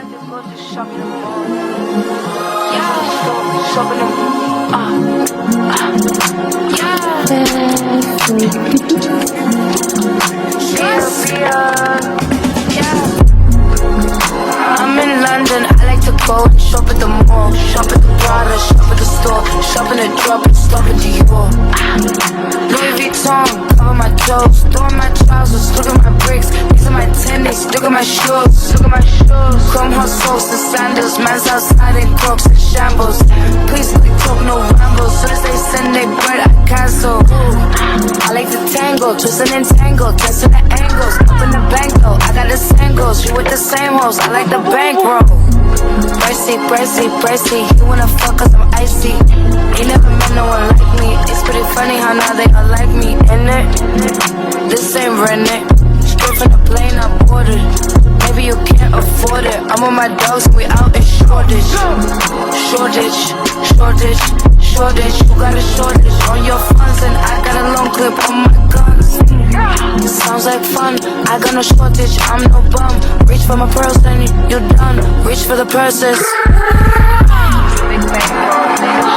I'm in London, I like to go and shop at the mall, shop at the Prada, shop at the store, shop in the drop and stop at Dior. Louis Vuitton, cover my toes, throw on my trousers, look at my bricks, these are my tennis, look at my shoes, Chrome hustles and sandals, man's outside in Crocs and shambles. Please quick talk, no rambles, soon as they send they bread, I cancel. I like to tangle, twist and entangle, testing the angles, up in the bank though, I got the singles, you with the same hoes, I like the bankroll. Pricey, you wanna fuck cause I'm icy. Ain't never met no one like me, it's pretty funny how now they all like me, ain't it? This ain't rented, straight from the plane I boarded. Maybe you can't afford it, I'm with my dogs and we out in Shoreditch. You got a shortage on your funds and I got a long clip on my guns. Sounds like fun, I got no shortage, I'm no bum. Reach for my pearls, then you done. Reach for the purses.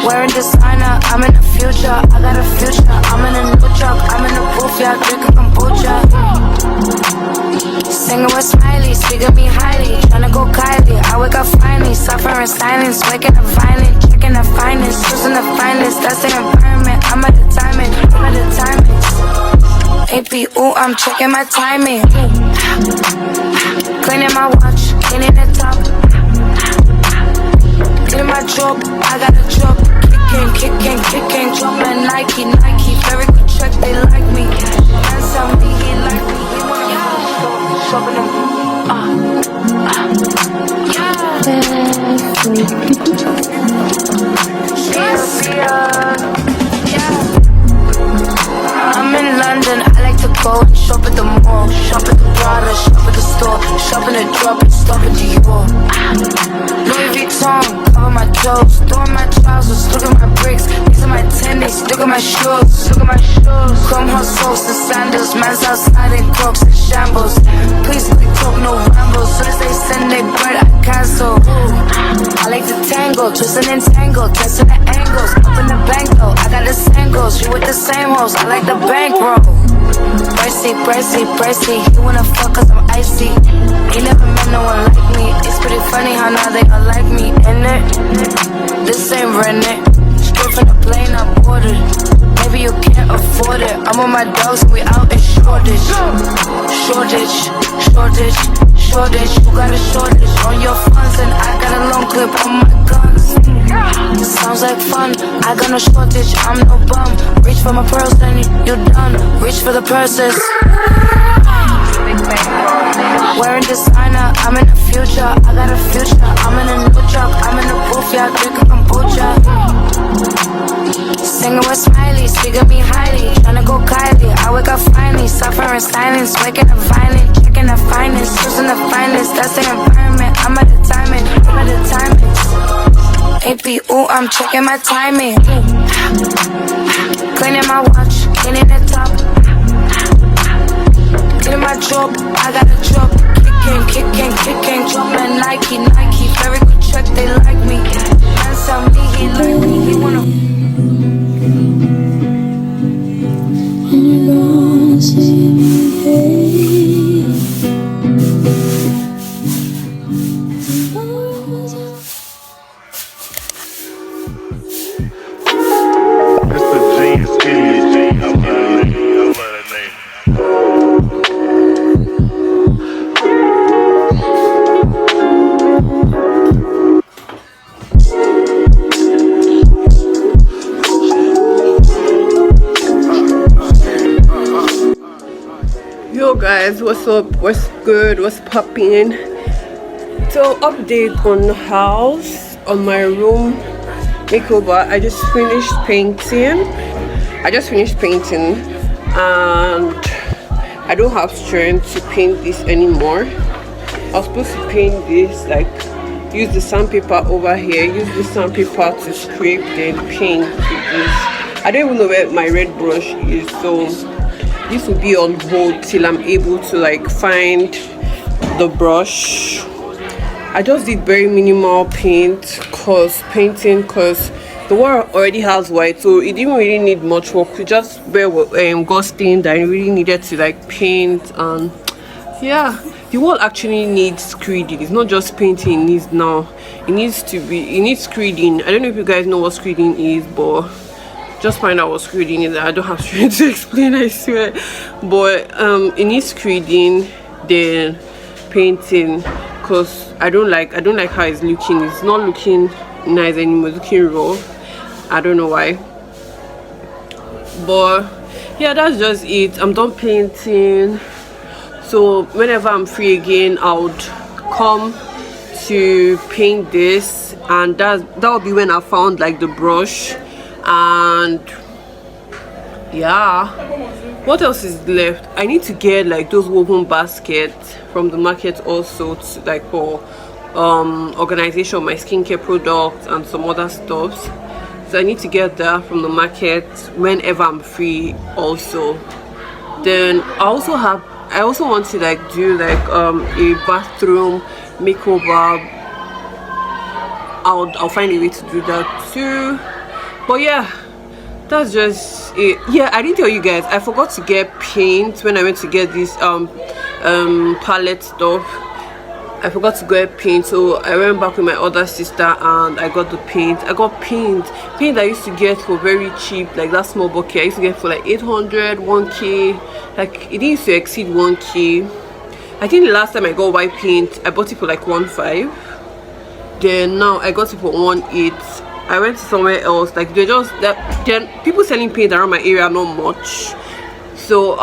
Wearing designer, I'm in the future. I got a future, I'm in a new truck. I'm in the booth, yeah, drinking kombucha. Singing with Smiley, speaking me highly. Tryna go Kylie, I wake up finally. Suffering silence, waking up violent. Checking the finest, choosing the finest. That's the environment, I'm at the timing. AP, ooh, I'm checking my timing. Cleaning my watch, cleaning the top. Cleaning my drop, I got a drop. Kicking, jumping Nike. Very good check, they like me. Hands on me, he like me. He wanna shopping them. I'm in London, I like to go and shop at the mall, shop at the Prada, shop at the store, shop in the drop and stop at Dior. Louis Vuitton, cover my toes, throw on my trousers, look at my bricks, these are my tennis, look at my shoes, Chrome hustles and sandals, man's outside in Crocs and shambles. Please quick talk, no rambles, soon as they send they bread, I cancel. I like to tangle, twist and entangle, testing the angles, up in the bank though, I got the singles, you with the same hoes, I like the bankroll. Pricey, you wanna fuck cause I'm icy. Ain't never met no one like me, it's pretty funny how now they all like me, ain't it? This ain't rented, straight from the plane I boarded. Maybe you can't afford it, I'm with my dogs and we out in Shoreditch. You got a shortage on your funds and I got a long clip on my guns. Sounds like fun, I got no shortage, I'm no bum. Reach for my pearls, then you done. Reach for the purses. Wearing designer, I'm in the future. I got a future, I'm in a new truck. I'm in the booth, yeah, drinking kombucha. Singing with Smiley, speaking me highly. Tryna go Kylie, I wake up finally. Suffering silence, waking up violent. Checking the finest, choosing the finest. That's the environment, I'm at the timing. AP, ooh, I'm checking my timing. Cleaning my watch, cleaning the top. Cleaning my drop, I got a drop. Kicking, jumping Nike. Very good check, they like me. Hands on me, he like me, he wanna. And you gonna see me, Yo guys, what's up, what's good, what's popping? So update on the house, on my room makeover. I just finished painting and I don't have strength to paint this anymore. I was supposed to paint this, like use the sandpaper over here, use the sandpaper to scrape, then paint with this. I don't even know where my red brush is, so this will be on hold till I'm able to like find the brush. I just did very minimal painting because the wall already has white, so it didn't really need much work. We just got stained that I really needed to like paint. And yeah, the wall actually needs screeding. It's not just painting it needs now. It needs screeding. I don't know if you guys know what screeding is, but just find out what screeding is. I don't have strength to explain, I swear. But it needs screeding, then painting, because I don't like how it's looking. It's not looking nice anymore. It's looking raw. I don't know why. But yeah, that's just it. I'm done painting. So whenever I'm free again, I would come to paint this, and that will be when I found like the brush. And yeah, what else is left? I need to get like those woven baskets from the market also, to like for organization of my skincare products and some other stuff. So I need to get that from the market whenever I'm free also. Then I also want to like do like a bathroom makeover. I'll find a way to do that too. But yeah, that's just it. Yeah, I didn't tell you guys, I forgot to get paint when I went to get this palette stuff. I forgot to get paint, so I went back with my other sister and I got the paint. I got paint I used to get for very cheap, like that small bucket I used to get for like 800, 1k. Like it used to exceed 1k. I think the last time I got white paint, I bought it for like 1.5. Then now I got it for 1.8. I went to somewhere else, like then people selling paint around my area not much. So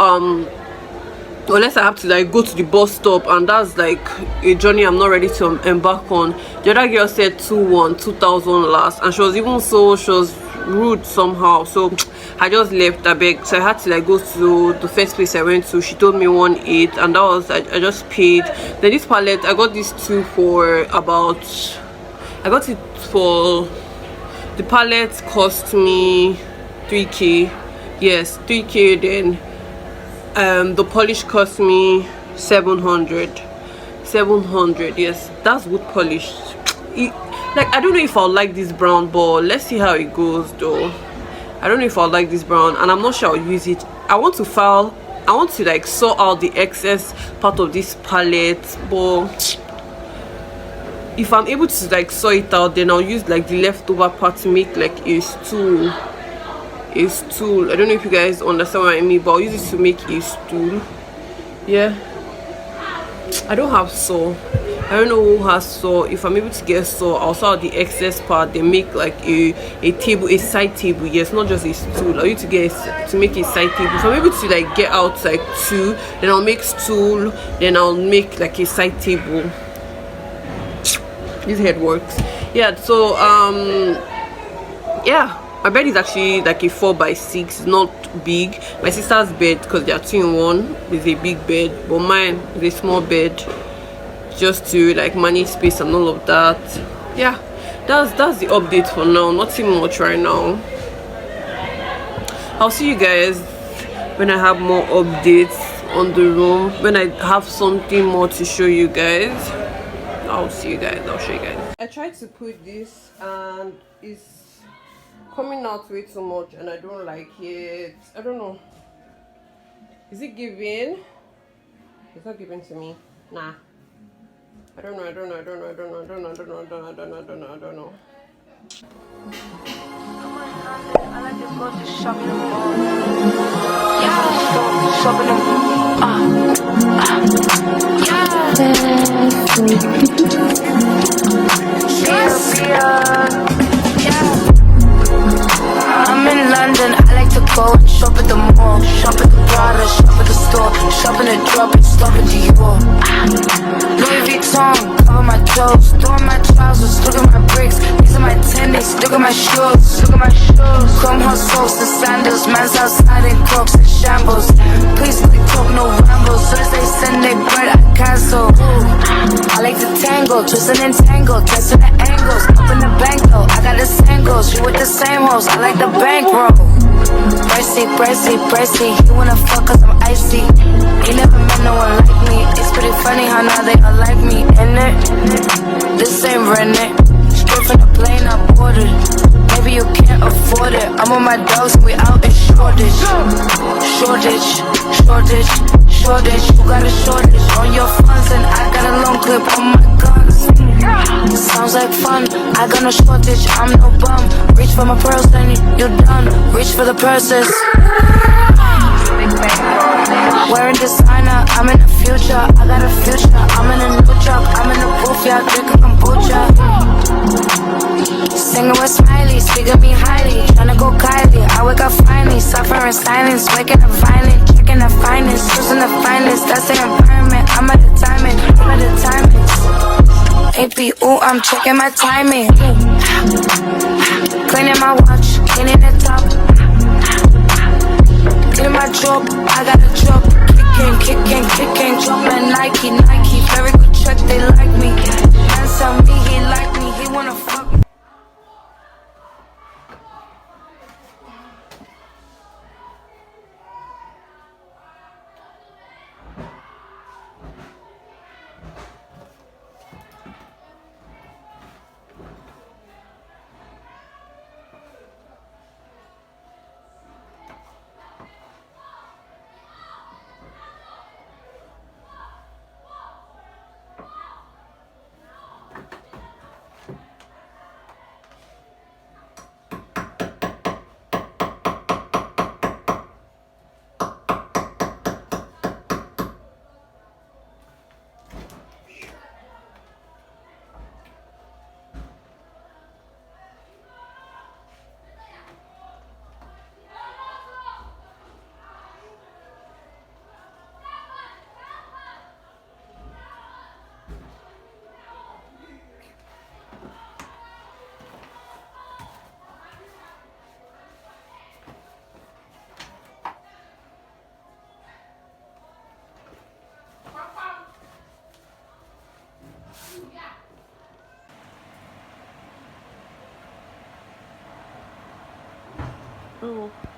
unless I have to like go to the bus stop, and that's like a journey I'm not ready to embark on. The other girl said 2,000 last, and she was rude somehow, so I just left a beg. So I had to like go to the first place I went to. She told me 1.8, and that was I just paid. Then this palette, I got these two for about, the palette cost me 3k. Yes, 3k. Then the polish cost me 700. Yes, that's wood polish. Like I don't know if I'll like this brown, but let's see how it goes though. I don't know if I'll like this brown, and I'm not sure I'll use it. I want to like sort out the excess part of this palette, but if I'm able to like sort it out, then I'll use like the leftover part to make like a stool. I don't know if you guys understand what I mean, but I'll use it to make a stool. Yeah, I don't have saw. I don't know who has saw. If I'm able to get saw, I'll saw the excess part. They make like a table, a side table. Yes, not just a stool. I'll use to make a side table. So I'm able to like get out like two, then I'll make stool, then I'll make like a side table. This head works. Yeah, so yeah, my bed is actually like a 4x6. It's not big. My sister's bed, because they are 2-in-1, is a big bed, but mine is a small bed, just to like manage space and all of that. Yeah, that's the update for now. Nothing much right now. I'll see you guys when I have more updates on the room, when I have something more to show you guys. I'll show you guys. I tried to put this and it's coming out way too much and I don't like it. I don't know. Is it giving? It's not giving to me. Nah. I don't know. I like to go to shopping in the mall. Yeah, shopping in I'm in London, I like to go and shop at the mall, shop at the Prada, shop at the store, shop in the drop and stop at Dior. Louis Vuitton, cover my toes, throwing my trousers, look at my bricks, these are my tennis, look at my shoes, Chrome hustles, the sandals, man's outside in crocs and shambles. Please no talk, no rambles, soon as they send they bread, I cancel. I like to tangle, twisting and tangle, testing the angles, up in the bank though, I got the singles, you with the same hoes, I like the bankroll. Bracy, you wanna fuck cause I'm icy. You never met no one like me, it's pretty funny how now they all like me. And in it. This ain't renting. Straight from the plane, I boarded. Maybe you can't afford it. I'm with my dogs and we out in Shoreditch. Shoreditch, Shoreditch, Shoreditch. You got a shortage on your funds and I got a long clip on my guns. Sounds like fun. I got no shortage. I'm no bum. Reach for my pearls, then you done. Reach for the purses. Wearing designer, I'm in the future. I got a future. I'm in a new truck. I'm in the booth, yeah, drinking kombucha. Singing with Smiley, speaking me highly. Tryna go Kylie, I wake up finally. Suffering silence, waking up violent. Checking the finest, choosing the finest. That's the environment. I'm at the timing, I'm at the timing. APU, I'm checking my timing. Cleaning my watch, cleaning the top. In my job, I got a job. Kicking, jumping Nike. Very good check, they like me. Man tell me he like me, he wanna fuck me. Oh.